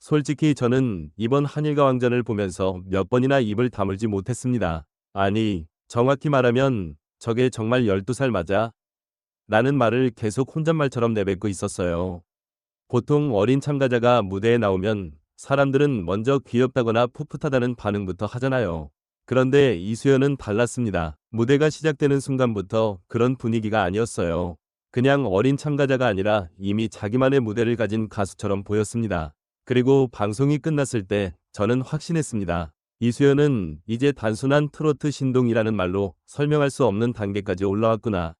솔직히 저는 이번 한일과 왕전을 보면서 몇 번이나 입을 다물지 못했습니다. 아니, 정확히 말하면 저게 정말 12살 맞아? 라는 말을 계속 혼잣말처럼 내뱉고 있었어요. 보통 어린 참가자가 무대에 나오면 사람들은 먼저 귀엽다거나 풋풋하다는 반응부터 하잖아요. 그런데 이수연은 달랐습니다. 무대가 시작되는 순간부터 그런 분위기가 아니었어요. 그냥 어린 참가자가 아니라 이미 자기만의 무대를 가진 가수처럼 보였습니다. 그리고 방송이 끝났을 때 저는 확신했습니다. 이수연은 이제 단순한 트로트 신동이라는 말로 설명할 수 없는 단계까지 올라왔구나.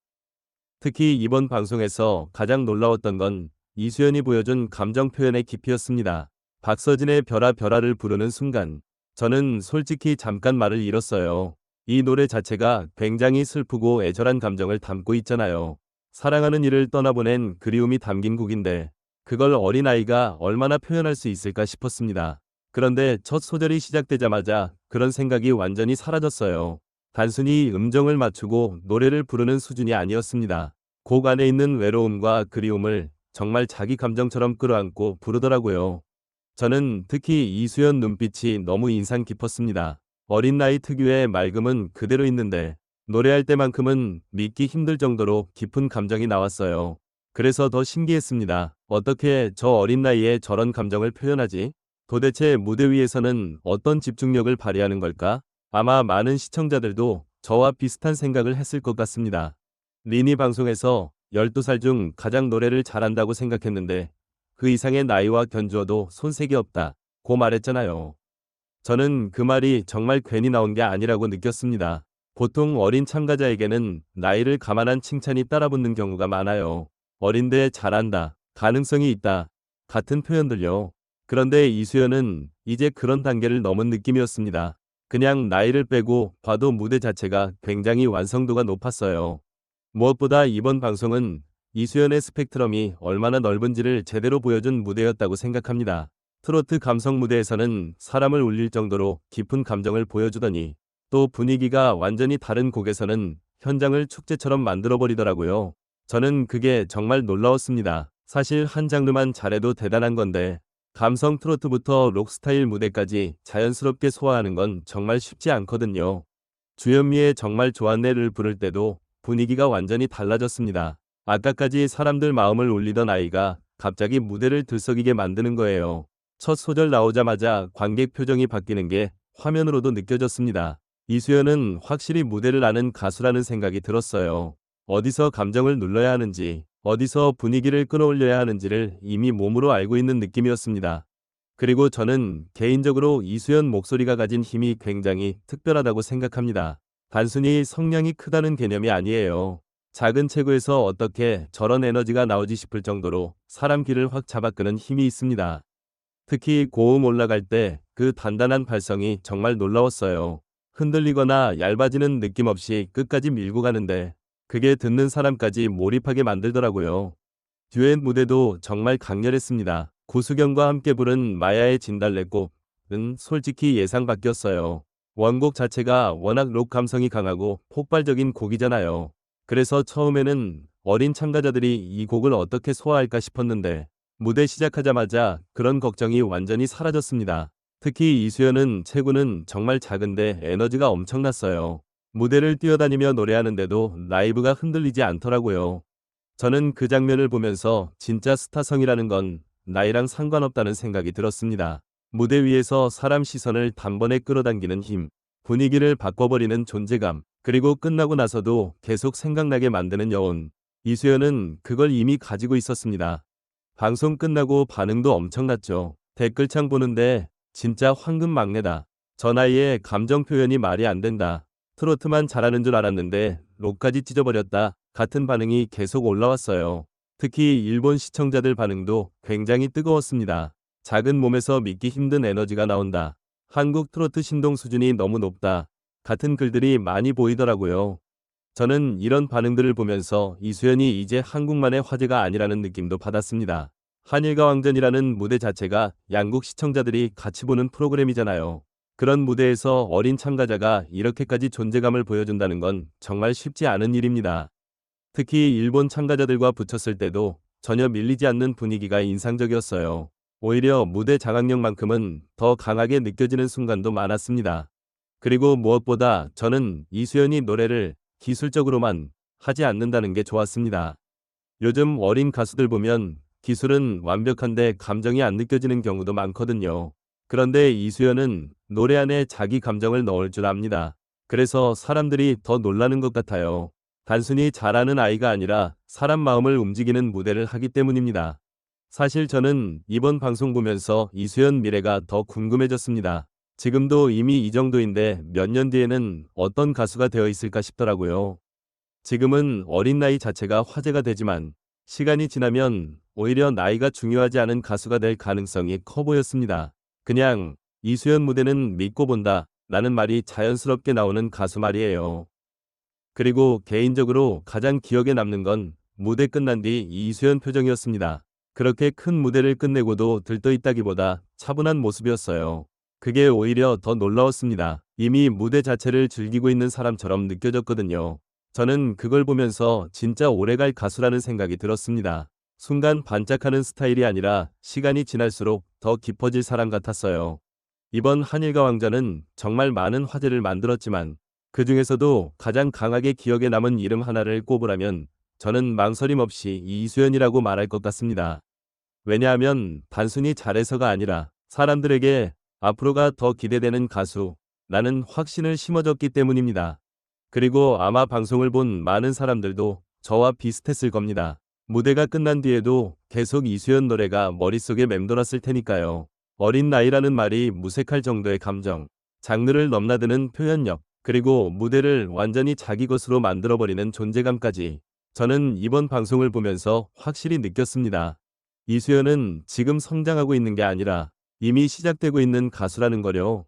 특히 이번 방송에서 가장 놀라웠던 건 이수연이 보여준 감정 표현의 깊이였습니다. 박서진의 별아 별아를 부르는 순간 저는 솔직히 잠깐 말을 잃었어요. 이 노래 자체가 굉장히 슬프고 애절한 감정을 담고 있잖아요. 사랑하는 이를 떠나보낸 그리움이 담긴 곡인데 그걸 어린아이가 얼마나 표현할 수 있을까 싶었습니다. 그런데 첫 소절이 시작되자마자 그런 생각이 완전히 사라졌어요. 단순히 음정을 맞추고 노래를 부르는 수준이 아니었습니다. 곡 안에 있는 외로움과 그리움을 정말 자기 감정처럼 끌어안고 부르더라고요. 저는 특히 이수연 눈빛이 너무 인상 깊었습니다. 어린 나이 특유의 맑음은 그대로 있는데 노래할 때만큼은 믿기 힘들 정도로 깊은 감정이 나왔어요. 그래서 더 신기했습니다. 어떻게 저 어린 나이에 저런 감정을 표현하지? 도대체 무대 위에서는 어떤 집중력을 발휘하는 걸까? 아마 많은 시청자들도 저와 비슷한 생각을 했을 것 같습니다. 린이 방송에서 12살 중 가장 노래를 잘한다고 생각했는데 그 이상의 나이와 견주어도 손색이 없다 고 말했잖아요. 저는 그 말이 정말 괜히 나온 게 아니라고 느꼈습니다. 보통 어린 참가자에게는 나이를 감안한 칭찬이 따라붙는 경우가 많아요. 어린데 잘한다, 가능성이 있다 같은 표현들요. 그런데 이수연은 이제 그런 단계를 넘은 느낌이었습니다. 그냥 나이를 빼고 봐도 무대 자체가 굉장히 완성도가 높았어요. 무엇보다 이번 방송은 이수연의 스펙트럼이 얼마나 넓은지를 제대로 보여준 무대였다고 생각합니다. 트로트 감성 무대에서는 사람을 울릴 정도로 깊은 감정을 보여주더니 또 분위기가 완전히 다른 곡에서는 현장을 축제처럼 만들어버리더라고요. 저는 그게 정말 놀라웠습니다. 사실 한 장르만 잘해도 대단한 건데 감성 트로트부터 록 스타일 무대까지 자연스럽게 소화하는 건 정말 쉽지 않거든요. 주현미의 정말 좋았네를 부를 때도 분위기가 완전히 달라졌습니다. 아까까지 사람들 마음을 울리던 아이가 갑자기 무대를 들썩이게 만드는 거예요. 첫 소절 나오자마자 관객 표정이 바뀌는 게 화면으로도 느껴졌습니다. 이수연은 확실히 무대를 아는 가수라는 생각이 들었어요. 어디서 감정을 눌러야 하는지, 어디서 분위기를 끌어올려야 하는지를 이미 몸으로 알고 있는 느낌이었습니다. 그리고 저는 개인적으로 이수연 목소리가 가진 힘이 굉장히 특별하다고 생각합니다. 단순히 성량이 크다는 개념이 아니에요. 작은 체구에서 어떻게 저런 에너지가 나오지 싶을 정도로 사람 귀를 확 잡아끄는 힘이 있습니다. 특히 고음 올라갈 때 그 단단한 발성이 정말 놀라웠어요. 흔들리거나 얇아지는 느낌 없이 끝까지 밀고 가는데 그게 듣는 사람까지 몰입하게 만들더라고요. 듀엣 무대도 정말 강렬했습니다. 고수경과 함께 부른 마야의 진달래꽃은 솔직히 예상 밖이었어요. 원곡 자체가 워낙 록 감성이 강하고 폭발적인 곡이잖아요. 그래서 처음에는 어린 참가자들이 이 곡을 어떻게 소화할까 싶었는데 무대 시작하자마자 그런 걱정이 완전히 사라졌습니다. 특히 이수연은 체구는 정말 작은데 에너지가 엄청났어요. 무대를 뛰어다니며 노래하는데도 라이브가 흔들리지 않더라고요. 저는 그 장면을 보면서 진짜 스타성이라는 건 나이랑 상관없다는 생각이 들었습니다. 무대 위에서 사람 시선을 단번에 끌어당기는 힘, 분위기를 바꿔버리는 존재감, 그리고 끝나고 나서도 계속 생각나게 만드는 여운. 이수연은 그걸 이미 가지고 있었습니다. 방송 끝나고 반응도 엄청났죠. 댓글창 보는데 진짜 황금 막내다. 저 나이에 감정 표현이 말이 안 된다. 트로트만 잘하는 줄 알았는데 록까지 찢어버렸다. 같은 반응이 계속 올라왔어요. 특히 일본 시청자들 반응도 굉장히 뜨거웠습니다. 작은 몸에서 믿기 힘든 에너지가 나온다. 한국 트로트 신동 수준이 너무 높다. 같은 글들이 많이 보이더라고요. 저는 이런 반응들을 보면서 이수연이 이제 한국만의 화제가 아니라는 느낌도 받았습니다. 한일과 왕전이라는 무대 자체가 양국 시청자들이 같이 보는 프로그램이잖아요. 그런 무대에서 어린 참가자가 이렇게까지 존재감을 보여준다는 건 정말 쉽지 않은 일입니다. 특히 일본 참가자들과 붙였을 때도 전혀 밀리지 않는 분위기가 인상적이었어요. 오히려 무대 장악력만큼은 더 강하게 느껴지는 순간도 많았습니다. 그리고 무엇보다 저는 이수연이 노래를 기술적으로만 하지 않는다는 게 좋았습니다. 요즘 어린 가수들 보면 기술은 완벽한데 감정이 안 느껴지는 경우도 많거든요. 그런데 이수연은 노래 안에 자기 감정을 넣을 줄 압니다. 그래서 사람들이 더 놀라는 것 같아요. 단순히 잘하는 아이가 아니라 사람 마음을 움직이는 무대를 하기 때문입니다. 사실 저는 이번 방송 보면서 이수연 미래가 더 궁금해졌습니다. 지금도 이미 이 정도인데 몇 년 뒤에는 어떤 가수가 되어 있을까 싶더라고요. 지금은 어린 나이 자체가 화제가 되지만 시간이 지나면 오히려 나이가 중요하지 않은 가수가 될 가능성이 커 보였습니다. 그냥 이수연 무대는 믿고 본다 라는 말이 자연스럽게 나오는 가수 말이에요. 그리고 개인적으로 가장 기억에 남는 건 무대 끝난 뒤 이수연 표정이었습니다. 그렇게 큰 무대를 끝내고도 들떠있다기보다 차분한 모습이었어요. 그게 오히려 더 놀라웠습니다. 이미 무대 자체를 즐기고 있는 사람처럼 느껴졌거든요. 저는 그걸 보면서 진짜 오래갈 가수라는 생각이 들었습니다. 순간 반짝하는 스타일이 아니라 시간이 지날수록 더 깊어질 사람 같았어요. 이번 한일가 왕자는 정말 많은 화제를 만들었지만 그 중에서도 가장 강하게 기억에 남은 이름 하나를 꼽으라면 저는 망설임 없이 이수연이라고 말할 것 같습니다. 왜냐하면 단순히 잘해서가 아니라 사람들에게 앞으로가 더 기대되는 가수라는 확신을 심어줬기 때문입니다. 그리고 아마 방송을 본 많은 사람들도 저와 비슷했을 겁니다. 무대가 끝난 뒤에도 계속 이수연 노래가 머릿속에 맴돌았을 테니까요. 어린 나이라는 말이 무색할 정도의 감정, 장르를 넘나드는 표현력, 그리고 무대를 완전히 자기 것으로 만들어버리는 존재감까지 저는 이번 방송을 보면서 확실히 느꼈습니다. 이수연은 지금 성장하고 있는 게 아니라 이미 시작되고 있는 가수라는 거요.